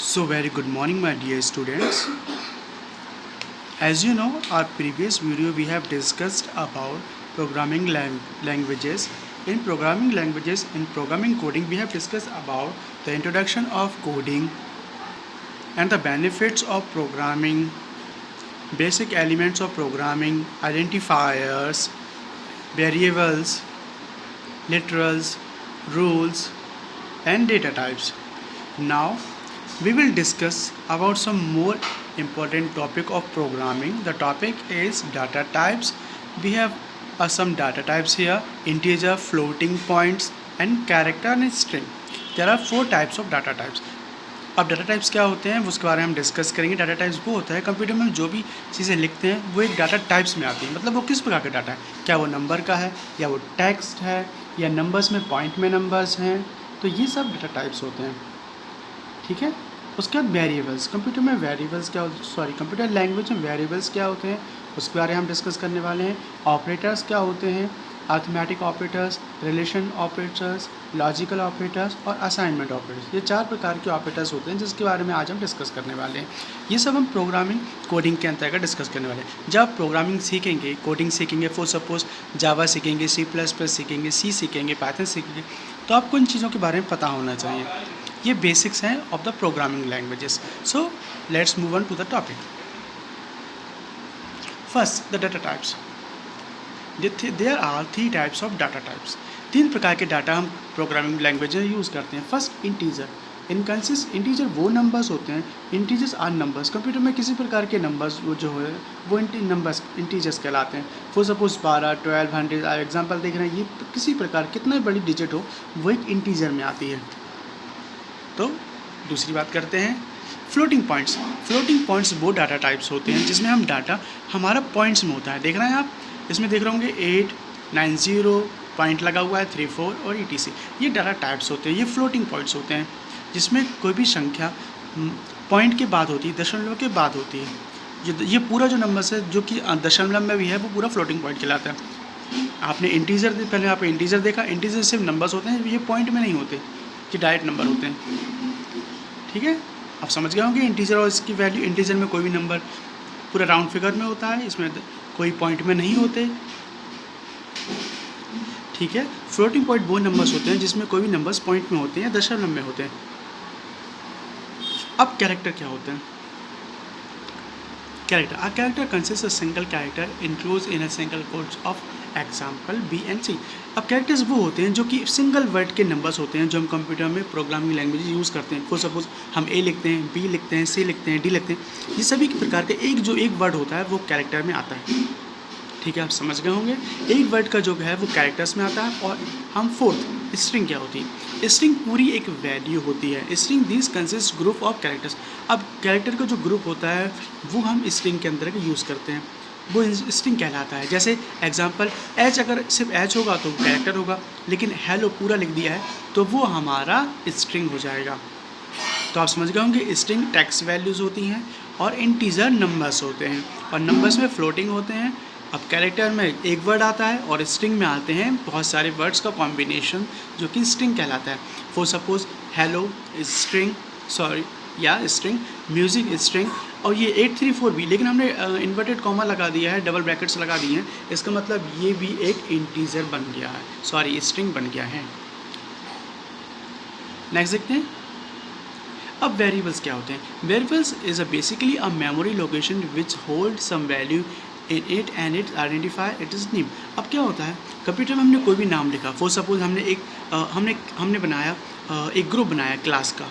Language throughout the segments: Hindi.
So very good morning my dear students. As you know, our previous video we have discussed about programming languages. In programming coding we have discussed about the introduction of coding and the benefits of programming, basic elements of programming, identifiers, variables, literals, rules and data types. Now we will discuss about some more important topic of programming. The topic is data types. We have some data types here: integer, floating points and character and string. There are 4 types of data types. अब डाटा टाइप्स क्या होते हैं उसके बारे में हम डिस्कस करेंगे. डाटा टाइप्स वो होता है कंप्यूटर में हम जो भी चीज़ें लिखते हैं वो एक डाटा टाइप्स में आती है. मतलब वो किस प्रकार का डाटा है, क्या वो नंबर का है या वो टेक्स्ट है या नंबर्स में पॉइंट में नंबर्स हैं, तो ये सब डाटा टाइप्स होते हैं. ठीक है. उसके बाद वेरिएबल्स. कंप्यूटर में वेरिएबल्स क्या कंप्यूटर लैंग्वेज में वेरिएबल्स क्या होते हैं उसके बारे में हम डिस्कस करने वाले हैं. ऑपरेटर्स क्या होते हैं, arithmetic operators, relation operators, logical operators और असाइनमेंट ऑपरेटर्स. ये 4 प्रकार के ऑपरेटर्स होते हैं जिसके बारे में आज हम डिस्कस करने वाले हैं. ये सब हम प्रोग्रामिंग कोडिंग के अंतर्गत डिस्कस करने वाले हैं. जब प्रोग्रामिंग सीखेंगे, कोडिंग सीखेंगे, फॉर सपोज जावा सीखेंगे, C++ सीखेंगे, सी सीखेंगे, पाइथन सीखेंगे, तो आपको इन चीज़ों के बारे में पता होना चाहिए. ये बेसिक्स हैं of the programming languages. So let's move on to the topic. First the data types. There are 3 types of data types. 3 प्रकार के डाटा हम प्रोग्रामिंग लैंग्वेज में यूज़ करते हैं. First integer. इंटीजर वो नंबर्स होते हैं. Integers are numbers. कंप्यूटर में किसी प्रकार के नंबर्स वो जो है वो इंटीजर्स कहलाते हैं. फॉर सपोज 12, 12, 100 आप एग्जाम्पल देख रहे हैं. ये किसी प्रकार कितना बड़ी डिजिट हो वो एक इंटीजर में आती है. तो दूसरी बात करते हैं फ्लोटिंग पॉइंट्स. फ्लोटिंग पॉइंट्स वो डाटा टाइप्स होते हैं जिसमें हम डाटा हमारा पॉइंट्स में होता है. देख रहे हैं आप, इसमें देख रहे होंगे 8, 9, 0 पॉइंट लगा हुआ है, 3, 4 और ETC. ये डाटा टाइप्स होते हैं. ये फ्लोटिंग पॉइंट्स होते हैं जिसमें कोई भी संख्या पॉइंट के बाद होती है, दशमलव के बाद होती है. ये पूरा जो नंबर है जो कि दशमलव में भी है वो पूरा फ्लोटिंग पॉइंट कहलाता है. आपने इंटीजर पहले आपने इंटीजर देखा. इंटीजर सिर्फ नंबर्स होते हैं, ये पॉइंट में नहीं होते, ये डायरेक्ट नंबर होते हैं. ठीक है, आप समझ गए होंगे इंटीजर और इसकी वैल्यू. इंटीजर में कोई भी नंबर पूरा राउंड फिगर में होता है, इसमें कोई पॉइंट में नहीं होते. ठीक है. फ्लोटिंग पॉइंट वो नंबर्स होते हैं जिसमें कोई भी नंबर्स पॉइंट में होते हैं या दशमलव में होते हैं. अब कैरेक्टर क्या होते हैं. Character. A character consists of single character enclosed in a single quotes of example B and C. अब कैरेक्टर्स वो होते हैं जो कि सिंगल वर्ड के नंबर्स होते हैं जो हम कंप्यूटर में प्रोग्रामिंग लैंग्वेज यूज़ करते हैं. फॉर सपोज हम A लिखते हैं, B लिखते हैं, C लिखते हैं, D लिखते हैं. ये सभी प्रकार का एक वर्ड होता है वो कैरेक्टर में आता है. ठीक है, आप समझ गए होंगे. एक वर्ड का जो है वो कैरेक्टर्स में आता है. और हम फोर्थ स्ट्रिंग क्या होती है. स्ट्रिंग पूरी एक वैल्यू होती है. String this consist group of characters. अब कैरेक्टर का जो ग्रुप होता है वो हम स्ट्रिंग के अंदर यूज़ करते हैं, वो स्ट्रिंग कहलाता है. जैसे एग्जांपल H, अगर सिर्फ H होगा तो वो कैरेक्टर होगा, लेकिन हेलो पूरा लिख दिया है तो वो हमारा स्ट्रिंग हो जाएगा. तो आप समझ गए होंगे स्ट्रिंग टेक्स्ट वैल्यूज़ होती हैं और इंटीजर नंबर्स होते हैं. और नंबर्स में फ्लोटिंग होते हैं. अब कैरेक्टर में एक वर्ड आता है और स्ट्रिंग में आते हैं बहुत सारे वर्ड्स का कॉम्बिनेशन जो कि स्ट्रिंग कहलाता है. For suppose hello string, string, music string. और ये 834 भी, लेकिन हमने इन्वर्टेड कॉमा लगा दिया है, डबल ब्रैकेट्स लगा दिए हैं. इसका मतलब ये भी एक इंटीजर बन गया है, स्ट्रिंग बन गया है. नेक्स्ट देखते हैं. अब वेरिएबल्स क्या होते हैं. Variables is basically a memory location which hold some value in it and it identify it is name. अब क्या होता है, कंप्यूटर में हमने कोई भी नाम लिखा. फॉर सपोज हमने बनाया एक ग्रुप बनाया क्लास का.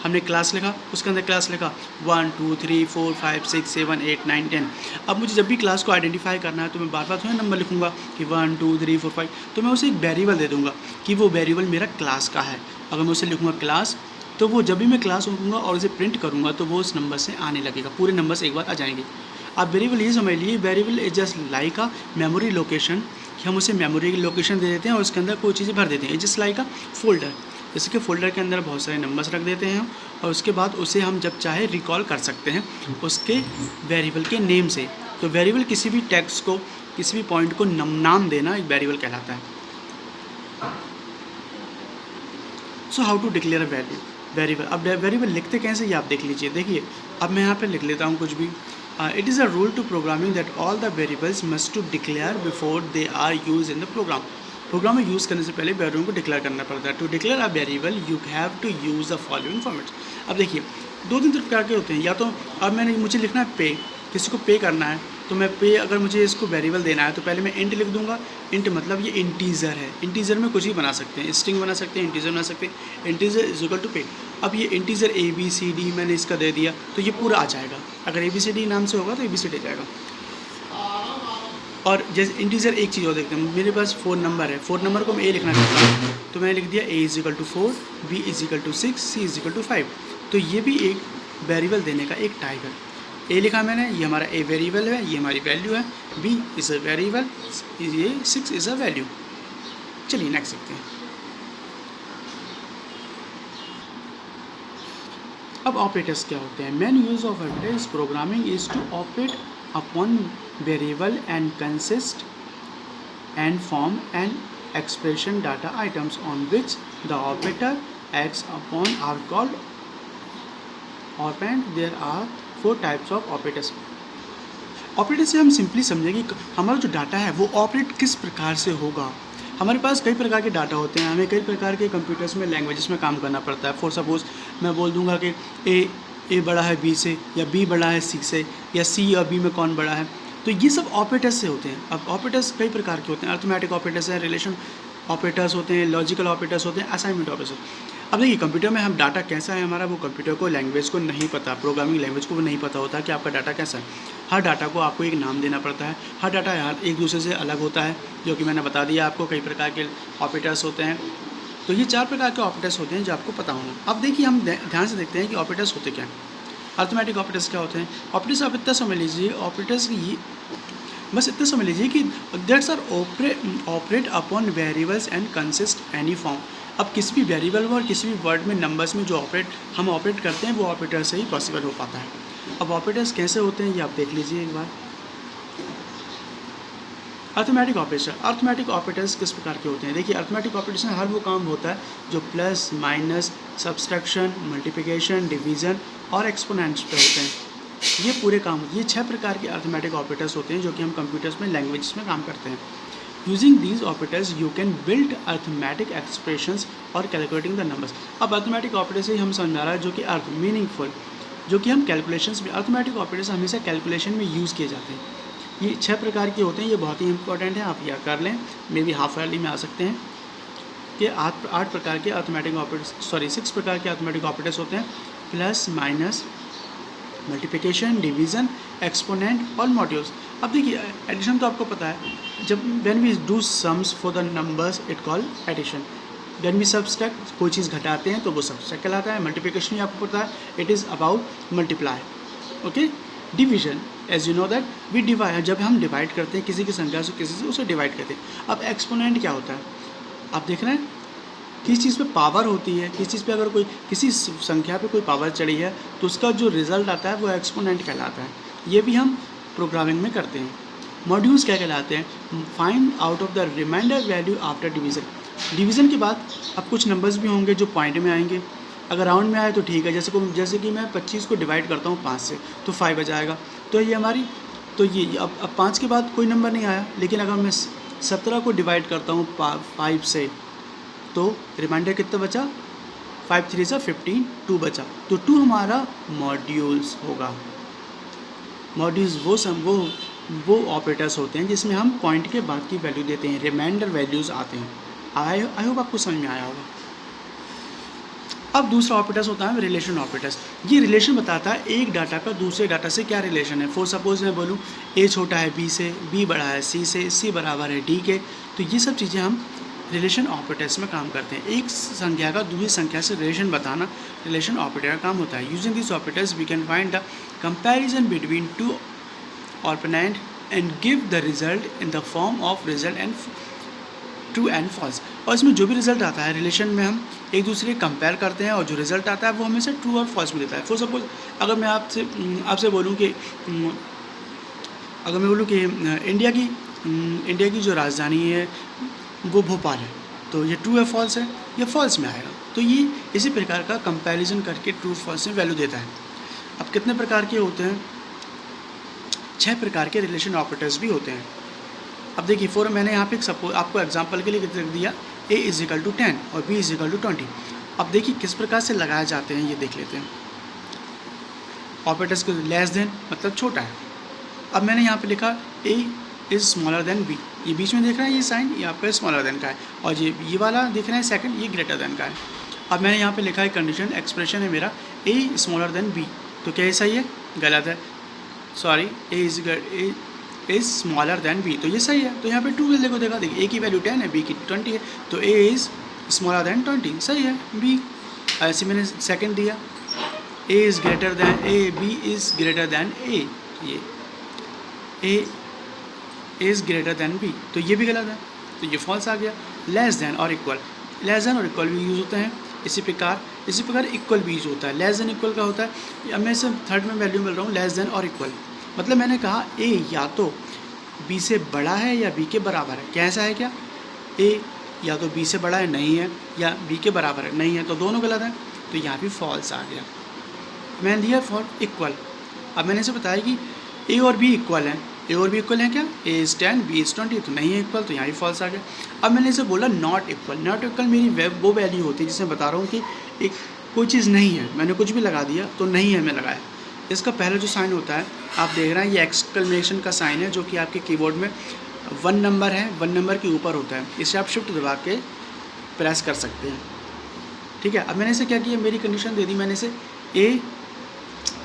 हमने क्लास लिखा, उसके अंदर क्लास लिखा 1, 2, 3, 4, 5, 6, 7, 8, 9, 10. अब मुझे जब भी क्लास को आइडेंटिफाई करना है तो मैं बार बार थोड़ा नंबर लिखूंगा कि 1, 2, 3, 4, 5. तो मैं उसे एक वेरिएबल दे दूंगा कि वो वेरिएबल मेरा क्लास का है. अगर मैं उसे लिखूँगा क्लास, तो वो जब भी मैं क्लास लिखूँगा और उसे प्रिंट करूँगा तो वो उस नंबर से आने लगेगा, पूरे नंबर से एक बार आ जाएंगे. आप वेरिएबल ये समझ लीजिए, variable is just like a memory location. हम उसे मेमोरी लोकेशन दे देते हैं और उसके अंदर कोई चीज़ें भर देते हैं. Just like a folder. जैसे कि फोल्डर के अंदर बहुत सारे नंबर्स रख देते हैं और उसके बाद उसे हम जब चाहे रिकॉल कर सकते हैं उसके वेरिएबल के नेम से. तो वेरिएबल किसी भी टेक्स्ट को, किसी भी पॉइंट को नाम देना एक वेरिएबल कहलाता है. So how to declare a value. Variable. अब वेरिएबल लिखते कैसे ये आप देख लीजिए। देखिए अब मैं यहाँ पे लिख लेता हूँ कुछ भी। It is a rule to programming that all the variables must to declare before they are use in the program. Program में यूज़ करने से पहले वेरिएबल को डिक्लेयर करना पड़ता है। To declare a variable you have to use the following formats. अब देखिए दो तीन प्रकार के होते हैं, या तो अब मुझे लिखना है पे, किसी को पे करना है तो मैं पे, अगर मुझे इसको वेरिएबल देना है तो पहले मैं इंट लिख दूंगा। इंट मतलब ये इंटीजर है, इंटीजर में कुछ भी बना सकते हैं, स्ट्रिंग बना सकते हैं, इंटीजर बना सकते हैं। इंटीजर इज इक्वल टू पे। अब ये integer A B C D मैंने इसका दे दिया तो ये पूरा आ जाएगा। अगर ए बी सी डी नाम से होगा तो ए बी सी डी जाएगा। और जैसे इंटीजर एक चीज़ और देखते हैं, मेरे पास 4 नंबर है, 4 नंबर को मैं ए लिखना चाहता हूँ तो मैंने लिख दिया A is equal to 4, B is equal to 6, C is equal to 5। तो ये भी एक वेरिएबल देने का एक टाइप है। ए लिखा मैंने, ये हमारा ए वेरिएबल है, ये हमारी वैल्यू है। बी इज़ अ वेरिएबल, ये 6 इज़ अ वैल्यू। चलिए नेक्स्ट देखते हैं। अब ऑपरेटर्स क्या होते हैं। Main use of operators programming is to operate upon variable and consist and form an expression data items on which the operator acts upon are called operand. There are 4 types of operators. Operator से हम सिंपली समझेंगे कि हमारा जो डाटा है वो ऑपरेट किस प्रकार से होगा। हमारे पास कई प्रकार के डाटा होते हैं, हमें कई प्रकार के कंप्यूटर्स में लैंग्वेजेस में काम करना पड़ता है। फॉर सपोज मैं बोल दूंगा कि ए बड़ा है बी से, या बी बड़ा है सी से, या सी और बी में कौन बड़ा है। तो ये सब ऑपरेटर्स से होते हैं। अब ऑपरेटर्स कई प्रकार के होते हैं, अर्थमेटिक ऑपरेटर्स हैं, रिलेशन ऑपरेटर्स होते हैं, लॉजिकल ऑपरेटर्स होते हैं, असाइनमेंट ऑपरेटर्स। अब देखिए कंप्यूटर में हम डाटा कैसा है हमारा, वो कंप्यूटर को लैंग्वेज को नहीं पता, प्रोग्रामिंग लैंग्वेज को वो नहीं पता होता कि आपका डाटा कैसा है। हर डाटा को आपको एक नाम देना पड़ता है। हर डाटा यार एक दूसरे से अलग होता है, जो कि मैंने बता दिया आपको। कई प्रकार के ऑपरेटर्स होते हैं। तो ये 4 प्रकार के ऑपरेटर्स होते हैं जो आपको पता होना। अब देखिए हम ध्यान से देखते हैं कि ऑपरेटर्स होते क्या हैं। अर्थमेटिक ऑपरेटर्स क्या होते हैं। ऑपरेटर्स आप इतना समझ लीजिए, ऑपरेटर्स ये बस इतना समझ लीजिए कि that's are operate upon variables and consist any form. अब किसी भी वेरिएबल में और किसी भी वर्ड में, नंबर्स में जो हम ऑपरेट करते हैं वो ऑपरेटर से ही पॉसिबल हो पाता है। अब ऑपरेटर्स कैसे होते हैं ये आप देख लीजिए एक बार। अर्थमेटिक ऑपरेटर्स किस प्रकार के होते हैं। देखिए अर्थमेटिक ऑपरेटर्स में हर वो काम होता है जो plus, minus, subtraction, multiplication, division और एक्सपोनेंट्स पे होते हैं। ये पूरे काम, ये 6 प्रकार के अर्थमेटिक ऑपरेटर्स होते हैं जो कि हम कंप्यूटर्स में, लैंग्वेजेस में काम करते हैं। Using these operators you can build arithmetic expressions और कैलकुलेटिंग द नंबर्स। अब अर्थमेटिक ऑपरेटर से हम समझ रहा है जो कि अर्थ मीनिंगफुल, जो कि हम कैलकुलेशंस में, अर्थमेटिक ऑपरेटर्स हमेशा कैलकुलेशन में यूज़ किए जाते हैं। ये 6 प्रकार के होते हैं, ये बहुत ही इंपॉर्टेंट है, आप याद कर लें। मे बी हाफ ईयरली में आ सकते हैं कि 8 प्रकार के अर्थमेटिक ऑपरेटर्स, 6 प्रकार के अर्थमेटिक ऑपरेटर्स होते हैं। Plus, minus, multiplication, division, exponent और मॉड्यूल्स। अब देखिए एडिशन तो आपको पता है, जब when we do sums for the numbers it call addition. When we subtract, कोई चीज़ घटाते हैं तो वो सब्सट्रैक्ट कहलाता है। मल्टीप्लिकेशन भी आपको पता है, it is about multiply. Okay. Division, as you know that we divide, जब हम डिवाइड करते हैं किसी की संख्या से किसी से, उसे डिवाइड करते हैं। अब एक्सपोनेंट क्या होता है, आप देख रहे हैं किस चीज़ पे पावर होती है, किस चीज़ पे अगर कोई किसी संख्या पे कोई पावर चढ़ी है तो उसका जो रिजल्ट आता है वो एक्सपोनेंट कहलाता है। ये भी हम प्रोग्रामिंग में करते हैं। मॉड्यूल्स क्या कहलाते हैं, find out of the remainder value after division. Division के बाद अब कुछ नंबर्स भी होंगे जो पॉइंट में आएंगे, अगर राउंड में आए तो ठीक है। जैसे कि मैं 25 को डिवाइड करता हूँ 5 से तो 5 आ जाएगा। तो ये हमारी, तो ये अब 5 के बाद कोई नंबर नहीं आया, लेकिन अगर मैं 17 को डिवाइड करता हूँ 5 से तो रिमाइंडर कितना बचा, 5 3 से 15, 2 बचा। तो 2 हमारा मॉड्यूल्स होगा। मॉड्यूल्स वो ऑपरेटर्स होते हैं जिसमें हम पॉइंट के बाद की वैल्यू देते हैं, रिमाइंडर वैल्यूज़ आते हैं। आई होप आपको समझ में आया होगा। अब दूसरा ऑपरेटर्स होता है रिलेशन ऑपरेटर्स। ये रिलेशन बताता है एक डाटा का दूसरे डाटा से क्या रिलेशन है। फॉर सपोज मैं बोलूँ ए छोटा है बी से, बी बड़ा है सी से, सी बराबर है डी के। तो ये सब चीज़ें हम रिलेशन ऑपरेटर्स में काम करते हैं। एक संख्या का दूसरी संख्या से रिलेशन बताना रिलेशन ऑपरेटर का काम होता है। Using this operators we can find the comparison between 2 operand and give the result in the form of result and true and false. और इसमें जो भी रिजल्ट आता है रिलेशन में हम एक दूसरे कंपेयर करते हैं और जो रिजल्ट आता है वो हमेशा ट्रू और फॉल्स में देता है। फॉर सपोज अगर मैं आपसे बोलूँ कि इंडिया की जो राजधानी है वो भोपाल है, तो ये ट्रू है फॉल्स है, ये फॉल्स में आएगा। तो ये इसी प्रकार का कंपैरिजन करके ट्रू फॉल्स में वैल्यू देता है। अब कितने प्रकार के होते हैं? 6 प्रकार के रिलेशन ऑपरेटर्स भी होते हैं। अब देखिए फॉर मैंने यहाँ पे सपोज आपको एग्जांपल के लिए लिख दिया a = 10 और b = 20। अब देखिए किस प्रकार से लगाए जाते हैं ये देख लेते हैं। ऑपरेटर्स को लेस देन मतलब छोटा है। अब मैंने यहाँ पे लिखा a is smaller than b, ये बीच में देख रहा है ये साइन यहाँ पे स्मॉलर देन का है, और ये वाला देख रहे हैं सेकंड ये ग्रेटर देन का है। अब मैंने यहाँ पे लिखा है कंडीशन एक्सप्रेशन है मेरा a स्मॉलर देन b, तो क्या ये सही है? गलत है, sorry a is smaller than b, तो ये सही है। तो यहाँ पे 2 वैल्यू को देखिए a की वैल्यू 10 है, b की 20 है, तो a इज़ स्मॉलर देन 20 सही है। b ऐसे मैंने सेकंड दिया a is greater than b is greater than a, ये a is greater than b, तो ये भी गलत है, तो ये फॉल्स आ गया। लेस दैन और इक्वल, लेस दैन और इक्वल भी यूज़ होते हैं। इसी प्रकार इक्वल भी यूज होता है। लेस दैन इक्वल का होता है, अब मैं इसे थर्ड में वैल्यू मिल रहा हूँ लेस दैन और इक्वल, मतलब मैंने कहा a या तो b से बड़ा है या b के बराबर है। कैसा है? क्या a या तो b से बड़ा है नहीं है, या b के बराबर है नहीं है, तो दोनों गलत हैं, तो यहाँ भी फॉल्स आ गया। मैंने दिया फॉर इक्वल। अब मैंने इसे बताया कि a और b इक्वल हैं, a और b इक्वल हैं क्या? a इज़ 10 b इज़ 20, तो नहीं है इक्वल, तो यहाँ भी फॉल्स आ गया। अब मैंने इसे बोला नॉट इक्वल। नॉट इक्वल मेरी वो वैल्यू होती है जिसमें बता रहा हूँ कि एक कोई चीज़ नहीं है, मैंने कुछ भी लगा दिया तो नहीं है मैं लगाया। इसका पहला जो साइन होता है आप देख रहे हैं ये एक्सक्लेमेशन का साइन है, जो कि आपके कीबोर्ड में 1 नंबर है, 1 नंबर के ऊपर होता है, इसे आप शिफ्ट दबा के प्रेस कर सकते हैं। ठीक है, अब मैंने इसे क्या किया, मेरी कंडीशन दे दी मैंने इसे a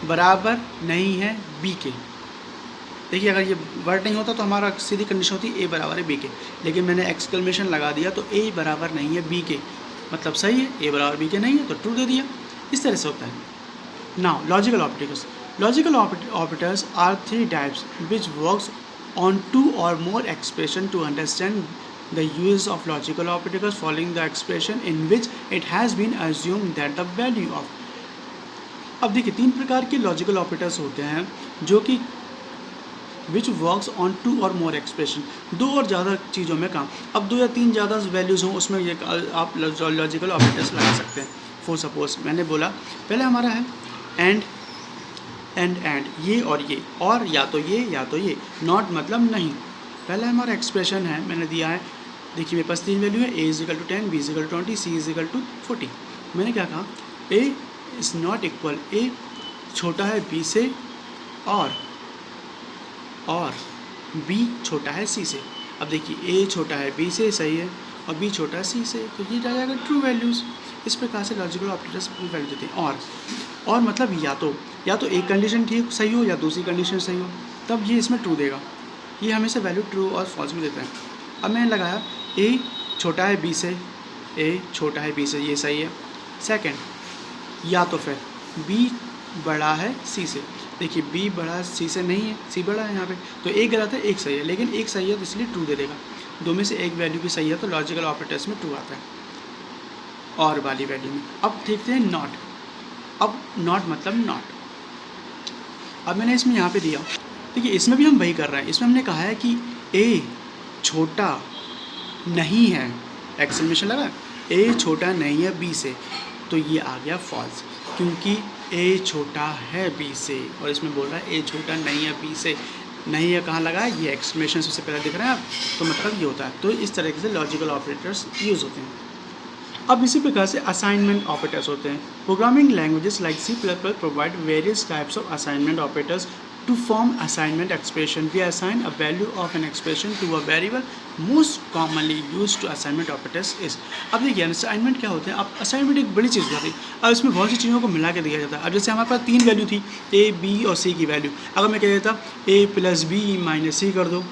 बराबर नहीं है b के। देखिए अगर ये वर्ड नहीं होता तो हमारा सीधी कंडीशन होती a बराबर है b के, लेकिन मैंने एक्सक्लेमेशन लगा दिया तो a बराबर नहीं है b के, मतलब सही है, a बराबर b के नहीं है तो ट्रू दे दिया। इस तरह से होता है। Now, logical operators. Logical operators are 3 types which works on 2 or more expression. To understand the use of logical operators, following the expression in which it has been assumed that the value of. अब देखिए 3 प्रकार के लॉजिकल ऑपरेटर्स होते हैं जो कि विच वर्क्स ऑन 2 और मोर एक्सप्रेशन, 2 और ज़्यादा चीज़ों में काम। अब 2 या 3 ज़्यादा वैल्यूज़ हों उसमें ये आप लॉजिकल ऑपरेटर्स लगा सकते हैं। फॉर सपोज मैंने बोला पहले हमारा है एंड, ये और या तो ये, नॉट मतलब नहीं। पहला हमारा एक्सप्रेशन है, मैंने दिया है, देखिए मेरे पास 3 वैल्यू है, a = 10, b = 20, c = 40। मैंने क्या कहा, a is not equal, a छोटा है b से और b छोटा है c से। अब देखिए a छोटा है b से, सही है, और b छोटा है c से, तो ये जाएगा ट्रू वैल्यूज़। इस प्रकार से लॉजिकल ऑपरेटर्स वैल्यू देते हैं। और मतलब या तो एक कंडीशन ठीक सही हो या दूसरी कंडीशन सही हो, तब ये इसमें ट्रू देगा। ये हमेशा वैल्यू ट्रू और फॉल्स में देते हैं। अब मैंने लगाया a छोटा है b से, ये सही है। सेकंड, या तो फिर b बड़ा है c से। देखिए b बड़ा c से नहीं है, c बड़ा है यहाँ पे, तो एक गलत है एक सही है, लेकिन एक सही है तो इसलिए ट्रू दे देगा। 2 में से एक वैल्यू भी सही है तो लॉजिकल ऑपरेटर्स में ट्रू आता है और वाली वैल्यू में। अब देखते हैं नॉट। अब नॉट मतलब नॉट। अब मैंने इसमें यहाँ पे दिया, देखिए इसमें भी हम वही कर रहे हैं। इसमें हमने कहा है कि a छोटा नहीं है, एक्सक्लेमेशन लगा, a छोटा नहीं है b से, तो ये आ गया फॉल्स, क्योंकि a छोटा है b से और इसमें बोल रहा है a छोटा नहीं है b से। नहीं है कहाँ लगा है, ये एक्सक्लेमेशन सबसे पहले दिख रहा है आप, तो मतलब ये होता है। तो इस तरीके से लॉजिकल ऑपरेटर्स यूज़ होते हैं। अब इसी प्रकार से असाइनमेंट ऑपरेटर्स होते हैं। Programming languages like C++ provide various types of assignment operators to form assignment expression. We assign a value of an expression to a variable. Most commonly used to assignment operators is. अब देखिए असाइनमेंट क्या होते हैं। अब असाइनमेंट एक बड़ी चीज़ होती है, अब इसमें बहुत सी चीज़ों को मिला के दिया जाता है। अब जैसे हमारे पास 3 वैल्यू थी, a, b और c की वैल्यू, अगर मैं कह देता a + b - c कर दो,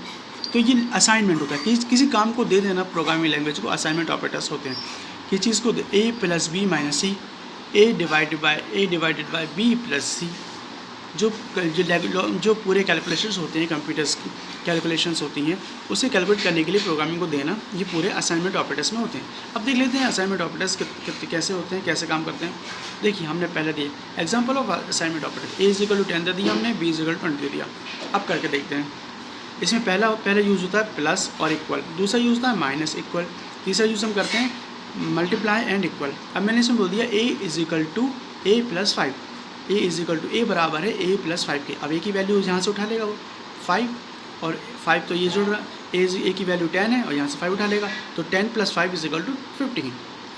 तो ये असाइनमेंट होता है कि किसी काम को दे देना। प्रोग्रामिंग लैंग्वेज को असाइनमेंट ऑपरेटर्स होते हैं। ये चीज़ को a + b - c, a divided by b + c, जो पूरे कैलकुलेशंस होते हैं, कंप्यूटर्स की कैलकुलेशंस होती हैं, उसे कैलकुलेट करने के लिए प्रोग्रामिंग को देना, ये पूरे असाइनमेंट ऑपरेटर्स में होते हैं। अब देख लेते हैं असाइनमेंट ऑपरेटर्स कैसे होते हैं, कैसे काम करते हैं। देखिए हमने पहले दिए example of assignment operator, a = 10 दे दिया हमने, b = 20 दे दिया। अब करके देखते हैं। इसमें पहला यूज़ होता है प्लस और इक्वल, दूसरा यूज़ होता है माइनस इक्वल, तीसरा यूज़ हम करते हैं मल्टीप्लाई एंड इक्वल। अब मैंने इसमें बोल दिया A is equal to A plus 5, A is equal to A बराबर है ए प्लस 5 के। अब ए की वैल्यू यहाँ से उठा लेगा वो 5 और 5 तो ये जुड़ रहा, ए की वैल्यू 10 है और यहाँ से 5 उठा लेगा, तो 10 plus 5 is equal to 15।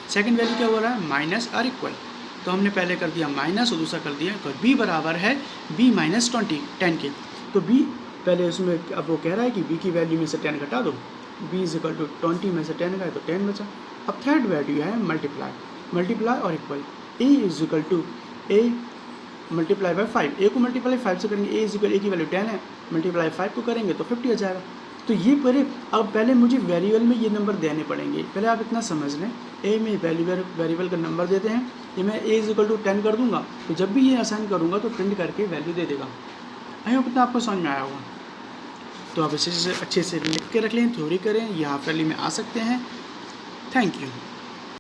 Second value क्या हो रहा है, माइनस और इक्वल, तो हमने पहले कर दिया माइनस और दूसरा कर दिया, तो b बराबर है b माइनस 10 के। तो b पहले उसमें, अब वो कह रहा है कि b की वैल्यू में से 10 घटा दो, b इज इक्वल टू 20 में से 10 गए तो 10 बचा। अब थर्ड वैल्यू है मल्टीप्लाई और equal, a is equal to a multiply by 5, a को मल्टीप्लाई 5 से करेंगे, a इज इक्वल, a की वैल्यू 10 है, मल्टीप्लाई 5 को करेंगे तो 50 आ जाएगा। तो ये अब पहले मुझे वेरिएबल में ये नंबर देने पड़ेंगे, पहले आप इतना समझ लें, ए में वेरिएबल का नंबर देते हैं, ये मैं ए इज इक्वल टू 10 कर दूंगा, तो जब भी ये असाइन करूँगा तो प्रिंट करके वैल्यू दे देगा। आई होप इतना आपको समझ में आया होगा। तो आप इसे अच्छे से लिख के रख लें, थ्योरी करें, ये हाफ वैल्यू में आ सकते हैं। Thank you.